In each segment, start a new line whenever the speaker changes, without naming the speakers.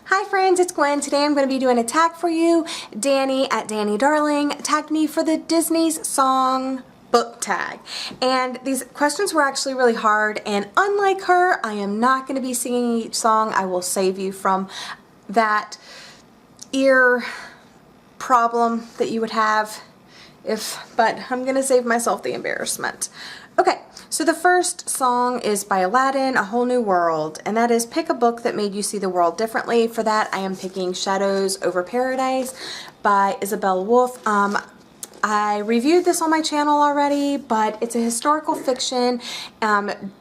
Hi friends, it's Gwen. Today I'm going to be doing a tag for you. Danny at Danny Darling tagged me for the Disney's song book tag. And these questions were actually really hard, and unlike her, I am not going to be singing each song. I will save you from that ear problem that you would have but I'm going to save myself the embarrassment. Okay, so the first song is by Aladdin, A Whole New World, and that is pick a book that made you see the world differently. For that, I am picking Shadows Over Paradise by Isabel Wolf. I reviewed this on my channel already, but it's a historical fiction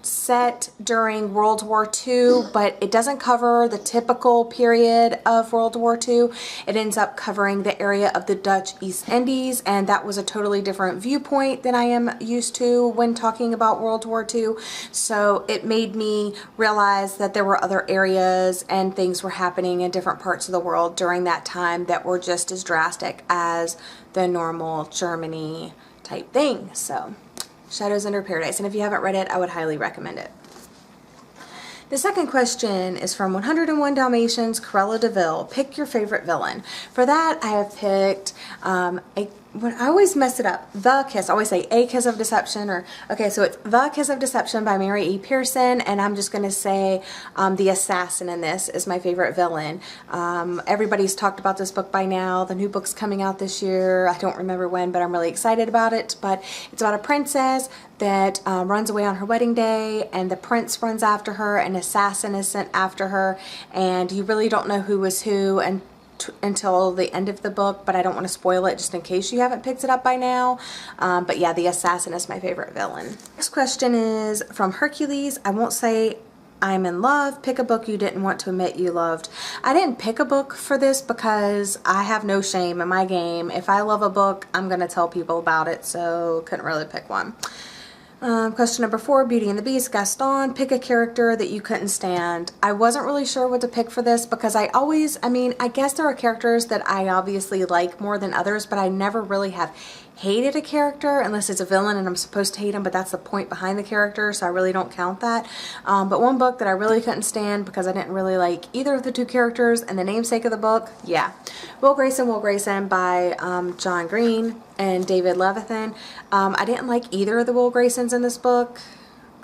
set during World War II, but it doesn't cover the typical period of World War II. It ends up covering the area of the Dutch East Indies, and that was a totally different viewpoint than I am used to when talking about World War II. So it made me realize that there were other areas and things were happening in different parts of the world during that time that were just as drastic as the normal Germany type thing. So Shadows Under Paradise, and if you haven't read it, I would highly recommend it. The second question is from 101 Dalmatians, Cruella de Vil. Pick your favorite villain. For that, I have picked I always mess it up. The Kiss. I always say A Kiss of Deception, okay, so it's The Kiss of Deception by Mary E. Pearson, and I'm just going to say the assassin in this is my favorite villain. Everybody's talked about this book by now. The new book's coming out this year. I don't remember when, but I'm really excited about it. But it's about a princess that runs away on her wedding day, and the prince runs after her, an assassin is sent after her, and you really don't know who was who until the end of the book, but I don't want to spoil it just in case you haven't picked it up by now. But yeah, the assassin is my favorite villain. Next question is from Hercules. I won't say I'm in love. Pick a book you didn't want to admit you loved. I didn't pick a book for this because I have no shame in my game. If I love a book, I'm going to tell people about it, so couldn't really pick one. Question number 4, Beauty and the Beast, Gaston. Pick a character that you couldn't stand. I wasn't really sure what to pick for this because I guess there are characters that I obviously like more than others, but I never really have hated a character unless it's a villain and I'm supposed to hate him, but that's the point behind the character, so I really don't count that. But one book that I really couldn't stand because I didn't really like either of the two characters and the namesake of the book, yeah, Will Grayson by John Green and David Levithan. I didn't like either of the Will Graysons in this book,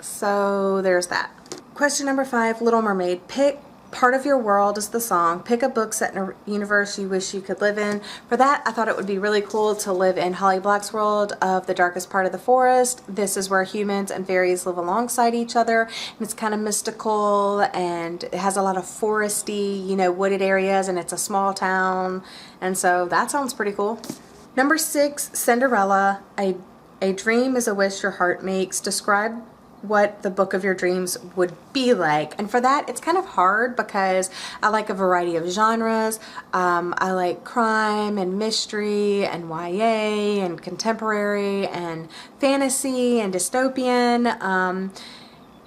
so there's that. Question number 5, Little Mermaid. Pick part of your world is the song. Pick a book set in a universe you wish you could live in. For that, I thought it would be really cool to live in Holly Black's world of The Darkest Part of the Forest. This is where humans and fairies live alongside each other, and it's kind of mystical, and it has a lot of foresty, wooded areas, and it's a small town, and so that sounds pretty cool. Number 6, Cinderella. A dream is a wish your heart makes. Describe what the book of your dreams would be like. And for that, it's kind of hard because I like a variety of genres. I like crime and mystery and YA and contemporary and fantasy and dystopian.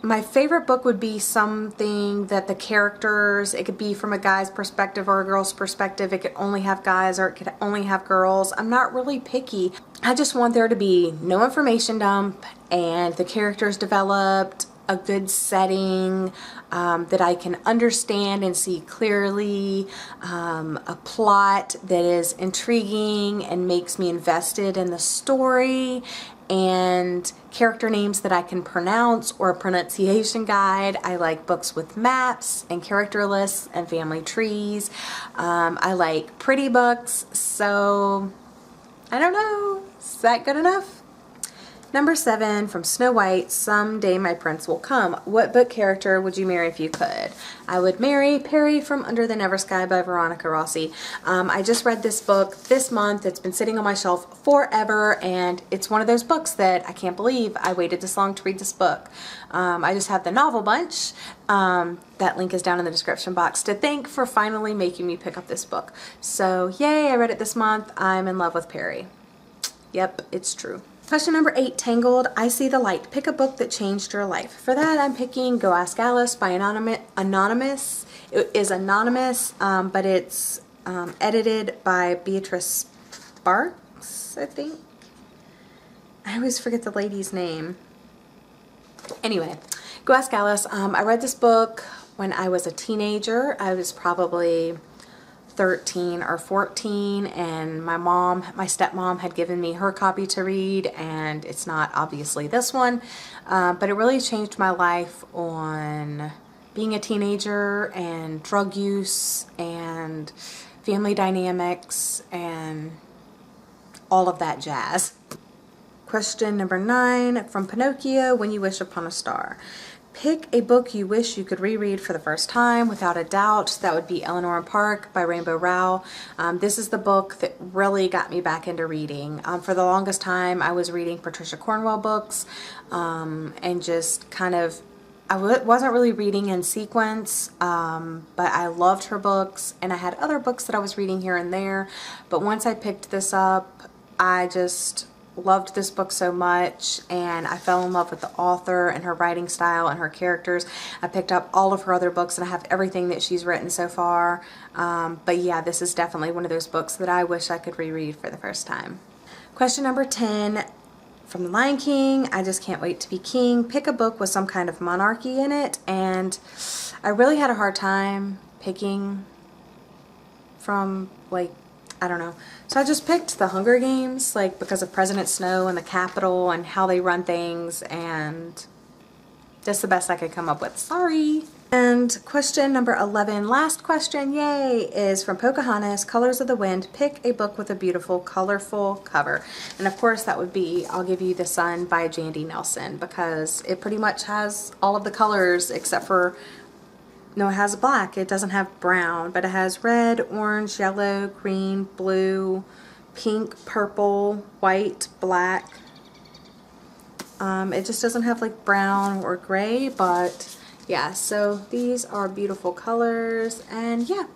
My favorite book would be something that the characters, it could be from a guy's perspective or a girl's perspective. It could only have guys or it could only have girls. I'm not really picky. I just want there to be no information dump and the characters developed, a good setting that I can understand and see clearly, a plot that is intriguing and makes me invested in the story, and character names that I can pronounce or a pronunciation guide. I like books with maps and character lists and family trees. I like pretty books, so I don't know. Is that good enough? Number 7, from Snow White, Someday My Prince Will Come. What book character would you marry if you could? I would marry Perry from Under the Never Sky by Veronica Rossi. I just read this book this month. It's been sitting on my shelf forever, and it's one of those books that I can't believe I waited this long to read this book. I just have the novel bunch. That link is down in the description box to thank for finally making me pick up this book. So yay, I read it this month. I'm in love with Perry. Yep, it's true. Question number 8, Tangled. I See the Light. Pick a book that changed your life. For that, I'm picking Go Ask Alice by Anonymous. It is anonymous, but it's edited by Beatrice Sparks, I think. I always forget the lady's name. Anyway, Go Ask Alice. I read this book when I was a teenager. I was probably 13 or 14, and my stepmom had given me her copy to read, and it's not obviously this one, but it really changed my life on being a teenager and drug use and family dynamics and all of that jazz. Question number 9 from Pinocchio, When You Wish Upon a Star. Pick a book you wish you could reread for the first time. Without a doubt, that would be Eleanor and Park by Rainbow Rowell. This is the book that really got me back into reading. For the longest time, I was reading Patricia Cornwell books and just kind of, I wasn't really reading in sequence, but I loved her books, and I had other books that I was reading here and there. But once I picked this up, I just loved this book so much, and I fell in love with the author and her writing style and her characters. I picked up all of her other books, and I have everything that she's written so far. But yeah, this is definitely one of those books that I wish I could reread for the first time. Question number 10 from The Lion King, I Just Can't Wait to Be King. Pick a book with some kind of monarchy in it, and I really had a hard time picking from, like, I don't know. So I just picked The Hunger Games, like, because of President Snow and the Capitol and how they run things, and just the best I could come up with. Sorry. And question number 11, last question, yay, is from Pocahontas, Colors of the Wind. Pick a book with a beautiful, colorful cover. And of course that would be I'll Give You the Sun by Jandy Nelson, because it pretty much has all of the colors except for, no, it has black. It doesn't have brown, but it has red, orange, yellow, green, blue, pink, purple, white, black. It just doesn't have like brown or gray, but yeah, so these are beautiful colors, and yeah.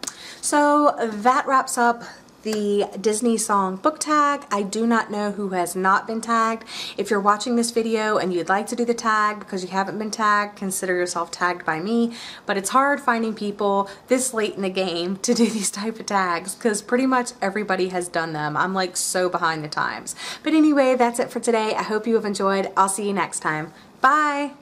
So that wraps up the Disney song book tag. I do not know who has not been tagged. If you're watching this video and you'd like to do the tag because you haven't been tagged, consider yourself tagged by me. But it's hard finding people this late in the game to do these type of tags because pretty much everybody has done them. I'm like so behind the times. But anyway, that's it for today. I hope you have enjoyed. I'll see you next time. Bye!